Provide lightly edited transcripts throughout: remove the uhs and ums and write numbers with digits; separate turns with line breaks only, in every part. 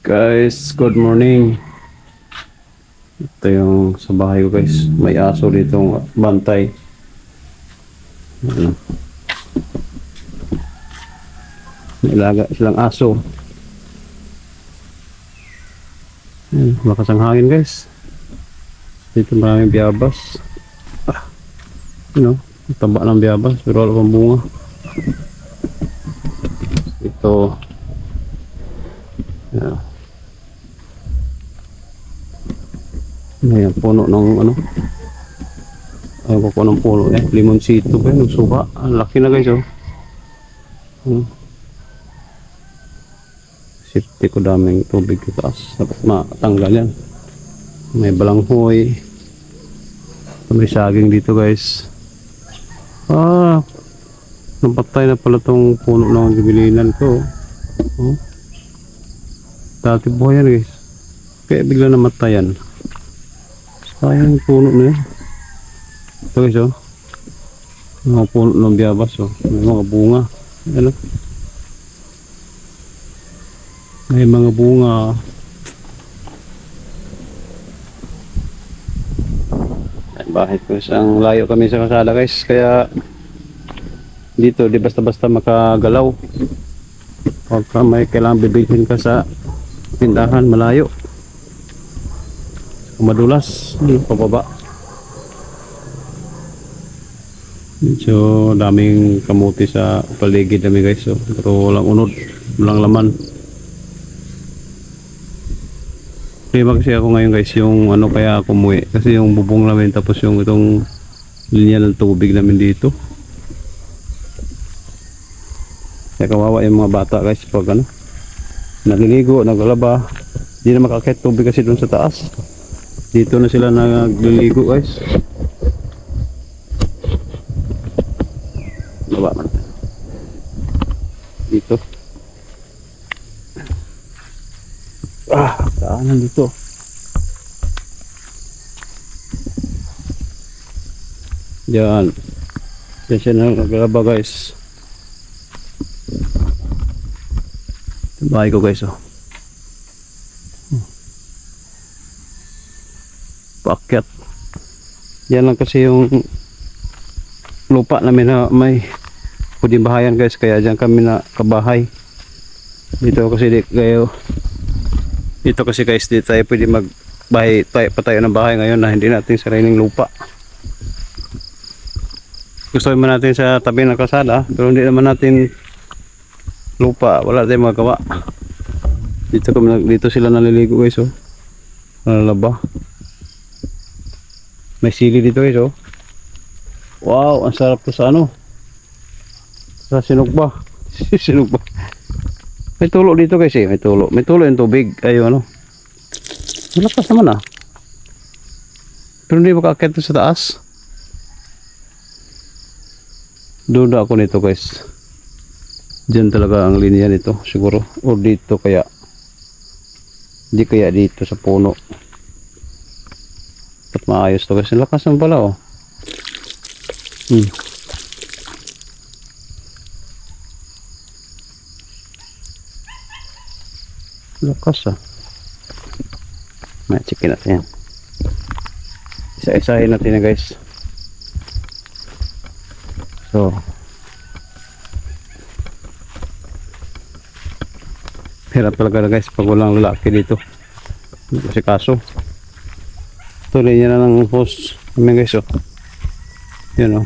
Guys, good morning. Ito yung sa bahay ko guys. May aso ditong bantay. Ayan. May ilaga silang aso. Ayan, lakas ang hangin guys. Dito maraming biyabas. Taba ng biyabas pero wala pang bunga. Ito. Ayan. Ayan, puno ng ayaw ko ng puno limoncito ba yun, suka. Ang laki na guys safety ko, daming tubig sa taas, dapat matanggal yan. May balanghoy, may saging dito guys. Napatay na pala tong puno ng gibilinan ko. Dati buhay yan guys, kaya bigla namatayan. Sayang yung puno na yun. Ito guys mga puno ng biyabas may mga bunga. May mga bunga. Bakit ko isang layo kami sa kasada guys, kaya dito di basta-basta makagalaw. Pagka may kailangan bibilhin ka sa tindahan malayo, madulas pababa. So daming kamuti sa paligid namin guys, pero walang unod, walang laman. Prima kasi ako ngayon guys, yung kaya ako umuwi kasi yung bubong namin, tapos yung itong linya ng tubig namin dito, kaya kawawa yung mga bata guys pag naliligo, naglalaba, hindi na makakit tubig kasi dun sa taas. Dito na sila nagliligo guys. Baba man dito. Daanan dito. Yan. Yan siya naglaba guys. Bahay ko guys paakyat. Yan lang kasi yung lupa namin na may pwedeng bahayan guys, kaya dyan kami na kabahay. Dito kasi dito kasi guys, dito tayo pwede magbahay, patayo ng bahay ngayon na hindi natin sariling lupa. Gusto naman natin sa tabi ng kalsada, pero hindi naman natin lupa, wala tayong magawa. Dito sila naliligo guys nalalaba. May sili dito guys wow, ang sarap to sa sa sinugba. Sinugba. May tulo dito guys may tulo yung tubig. Ayun malakas naman pero hindi makakit sa taas. Duda ako nito guys, diyan talaga ang linya nito siguro, o dito kaya, hindi kaya dito sa puno. At maayos to guys, lakas naman pala lakas may chicken natin yan, isa-isahin natin na guys. So hirap talaga guys pag walang lalaki dito kasi kaso tuloy niya na ng hose kami guys yun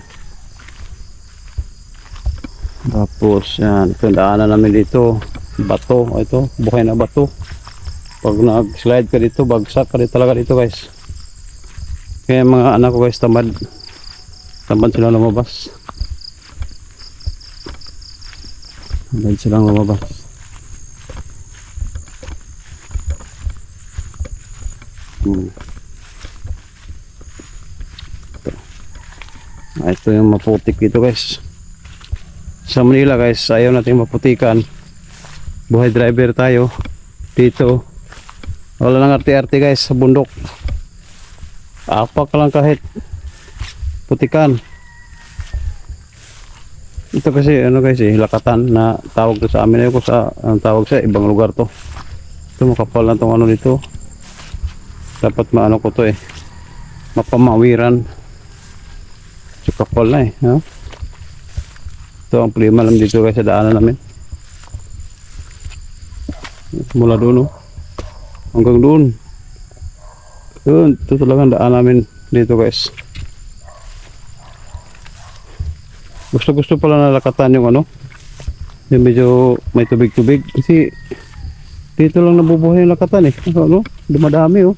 tapos yan, ito daanan namin dito, bato ito, buhay na bato. Pag nag slide ka dito, bagsak ka dito talaga dito guys. Kaya mga anak ko guys tamad silang lumabas, ito yung maputik dito guys. Sa Manila guys, ayaw natin maputikan, buhay driver tayo dito, wala lang arte-arte guys sa bundok. Apak lang kahit putikan. Ito kasi ano guys lakatan na tawag to sa amin, ko sa ang tawag sa ibang lugar to. Ito makapal na tong ano dito. Dapat maano ko to mapamawiran. So kapal na no? Ito ang problema lang dito guys sa daanan namin. Mula doon hanggang doon. Yun, ito talaga ang daan namin dito guys. Gusto pala nalakatan yung yung medyo may tubig-tubig kasi dito lang nabubuhay yung lakatan dumadami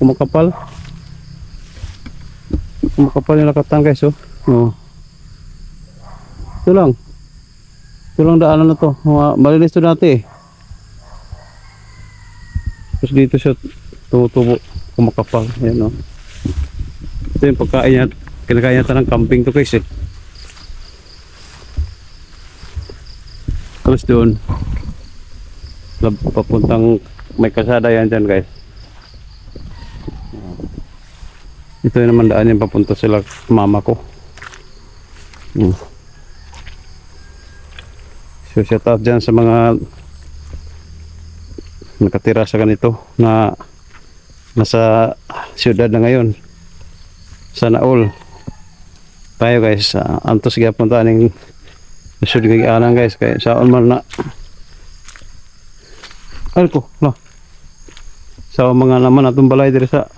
kumakapal yung lakatan guys ito lang daanan na to, malinis to dati tapos dito siya tutubo kumakapal, ayan ito yung pagkain niya, kinakain niya ng camping to guys Tapos doon papuntang may kasada yan dyan guys. Ito yung naman daan yung papunta sila mama ko. So shout out dyan sa mga nakatira sa ganito na nasa siyudad na ngayon. Sana all tayo guys antos punta ng siyudad ng guys kaya saan man na sa mga naman atong balay diri sa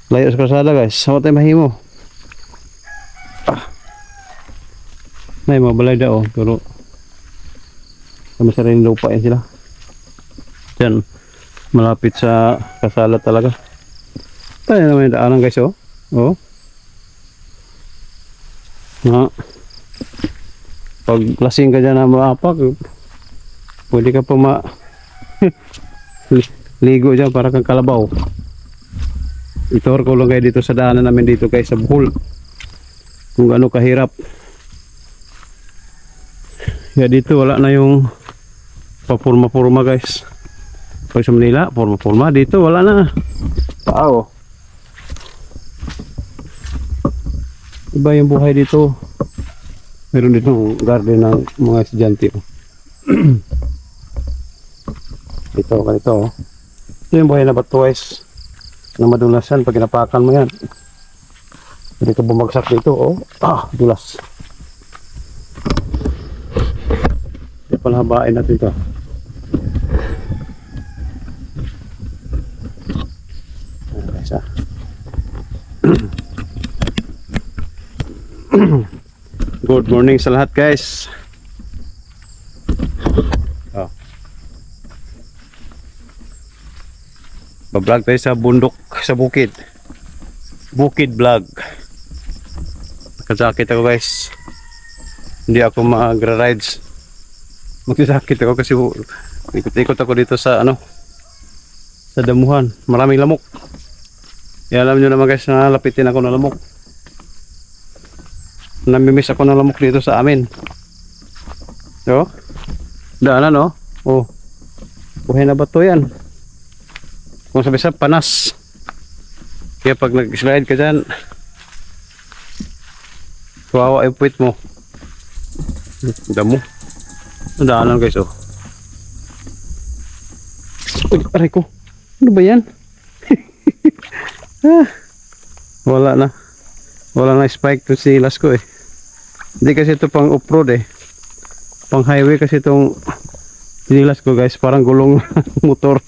layo sa kalsada guys. Sa tayo mahimo may mga balay daw pero sama sa rin lupa yan sila dyan malapit sa kasala talaga. Tayo naman yung daanan guys pag lasing ka dyan na maapak pwede ka pa ligo dyan para kang kalabaw. Itor ko lang kayo dito sa daanan namin dito guys sa Bohol kung gaano kahirap. Kaya dito wala na yung papurma-purma guys. Pag sa Manila purma-purma, dito wala na tao. Iba yung buhay dito. Meron dito garden ng mga estudyante ito ganito ito yung buhay na bato guys na madulasan pag ginapakan mo yan hindi ka bumagsak dito dulas. Ito palhabain natin ito guys Good morning sa lahat guys. Bablog tayo sa bundok, sa bukid vlog. Nakajakit ako guys. Hindi ako magra-rides. Magsajakit ako kasi ikot-ikot ako dito sa sa damuhan. Maraming lamok. Alam nyo naman guys na lapitin ako ng lamok. Namimiss ako ng lamok dito sa amin. Daanan buhay na bato yan. Kung sabi sa panas. Kaya pag nag-slide ka dyan kawawa yung puwit mo. Damo. Daanan guys aray ko. Ano ba yan? Wala na spike to silas ko Hindi kasi ito pang off-road pang highway kasi itong sinilas ko guys, parang gulong motor.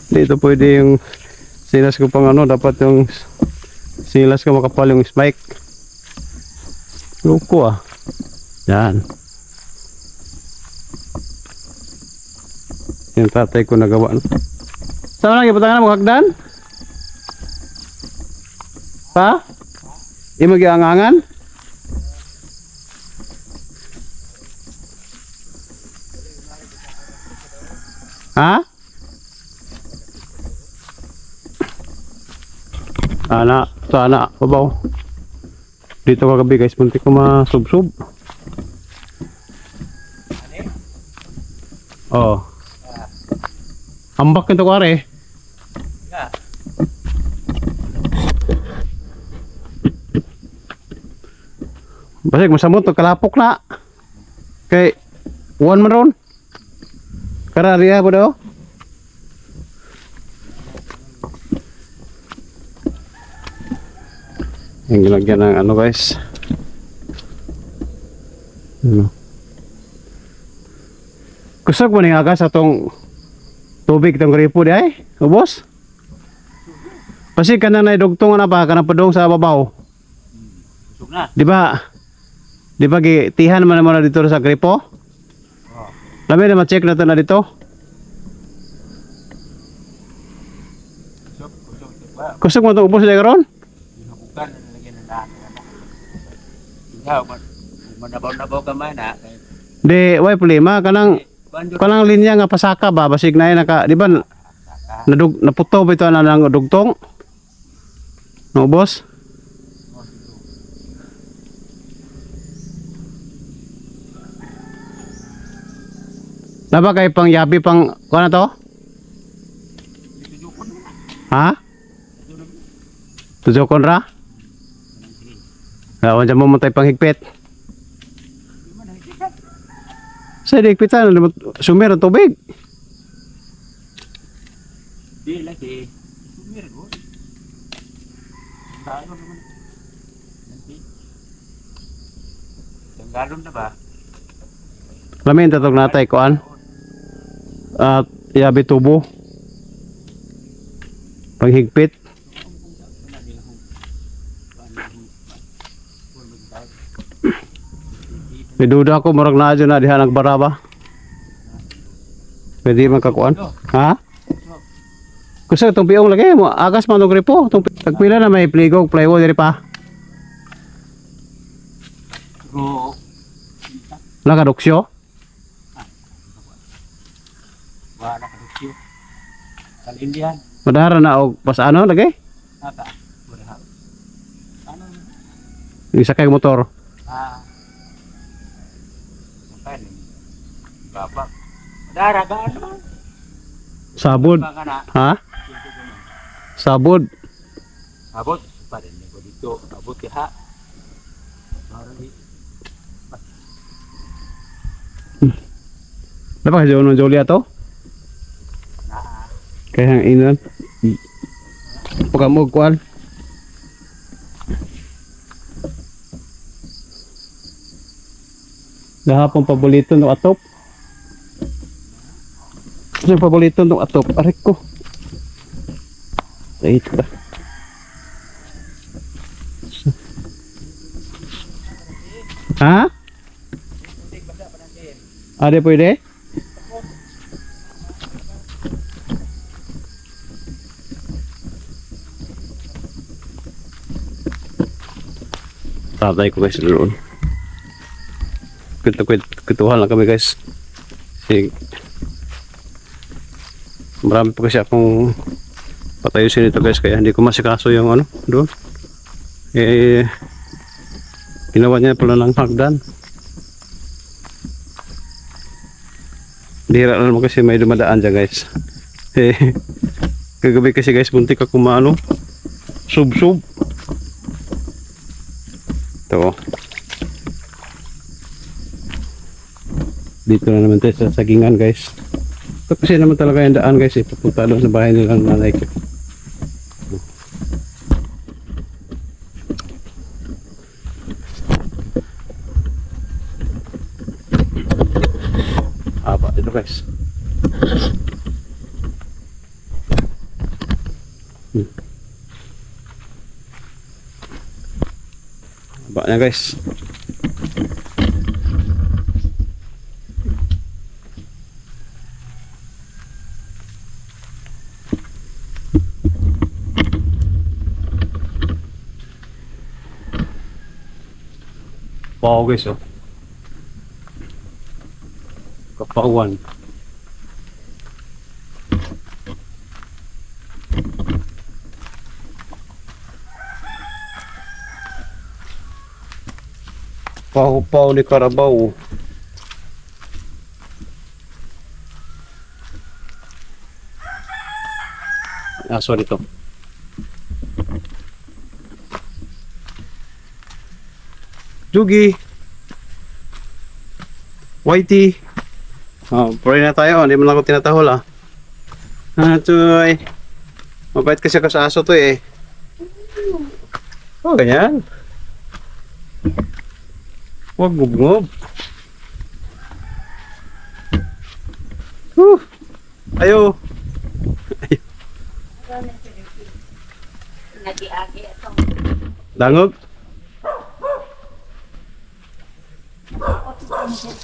Hindi ito pwede yung sinilas ko pang dapat yung sinilas ko makapal yung spike. Loko yan. Yung tatay ko nagawa saan lang ipatangan mo hagdan? Pa? Imo giangangan? Ha? Sana babaw. Dito kagabi guys, muntik ko masubsob. Ambak nito ko are. Basig masamot kalapok na. Kay one man ron. Karariya po daw. Yung gilagyan ng ano guys. Ano? Kusog mo ning aga sa tong tubig tong gripo di ay? Ubos? Pasi ka na naidugtong na ba? Ka na padong sa babaw?
Kusog na.
Di ba? Di ba tihan man naman na dito sa gripo?
Oh.
Lamin na ma-check natin na dito.
Kusog.
Kusog mo itong ubos na karon?
Hinabukan na nalagyan ng daan. Ikaw, manabaw-nabaw ka man ha.
Di, way problema. Kanang linya nga pasaka ba? Basig na yun naka, di ba? Naputo ba ito na ng dugtong? No, boss? Naba kay pang yabi pang kuha na to? Ha? Tujokon ra? Lawan dyan mo mo tayo pang higpit. Sa higpitan, sumir ang tubig.
Di lagi. Sumir ko. Tanggalon naman. Tanggalon na ba?
Lamin tatog natay kuan. At yabi tubo. Panghigpit. May duda ko murag na dyan na diha nagbara ba? Pwede man kakuan? Ha? Gusto itong piong lagi mo, agas man itong gripo. Tagpila na may pligog, plywood diri pa.
Oo.
Nakaduksyo?
Wala ka dito. Kalindihan.
Madara na og pas ano lagi?
Ata. Wala. Ano?
Isa kay motor.
Ah. Sampai ni. Babak. Dara ka ano?
Sabod.
Baka na.
Ha? Sabod.
Abot. Pa rin ko dito. Abot ha. Parang di.
Dapat kayo ng Julia to?
Na.
Kaya ang inan. Pakamog kuan. Gahapon paborito ng atop. Kasi paborito ng atop. Arik ko. Wait ba? Ha? Ada pwede? Tatay ko guys doon. Kutuhan lang kami guys. Marami pa kasi akong patayusin ito guys, kaya hindi ko masikaso yung ano doon. Ginawa niya pala ng hagdan. Dihira na naman kasi may dumadaan dyan guys. Kagabi kasi guys, buntik ako maano, sub-sub. Ito. Dito na naman tayo sa sagingan guys. Ito kasi naman talaga yung daan guys, papunta doon sa bahay nilang nanay ko. Haba dito guys. Haba niya guys. Wow guys oh. Kapawan. Pau-pau ni Carabao. Sorry to. Jugi. Whitey. Oh, pray na tayo. Hindi mo lang ako tinatahol ah. Ah, Toy. Mabait kasi ako sa aso to eh. Oh, ganyan. Huwag gubgob. Ayo.
Nagi-agi itong
Dangog.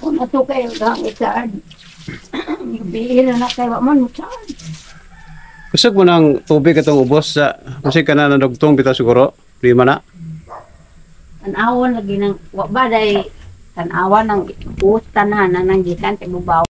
kung ato kayo lang i-charge. Bihira na kayo man mo-charge.
Kusog mo ng tubig itong ubos sa kasi ka na nadugtong bitaw siguro. Lima na.
Tanawan lagi ng wabaday tanawan ng uus tanan na nang gikan kay bubaw.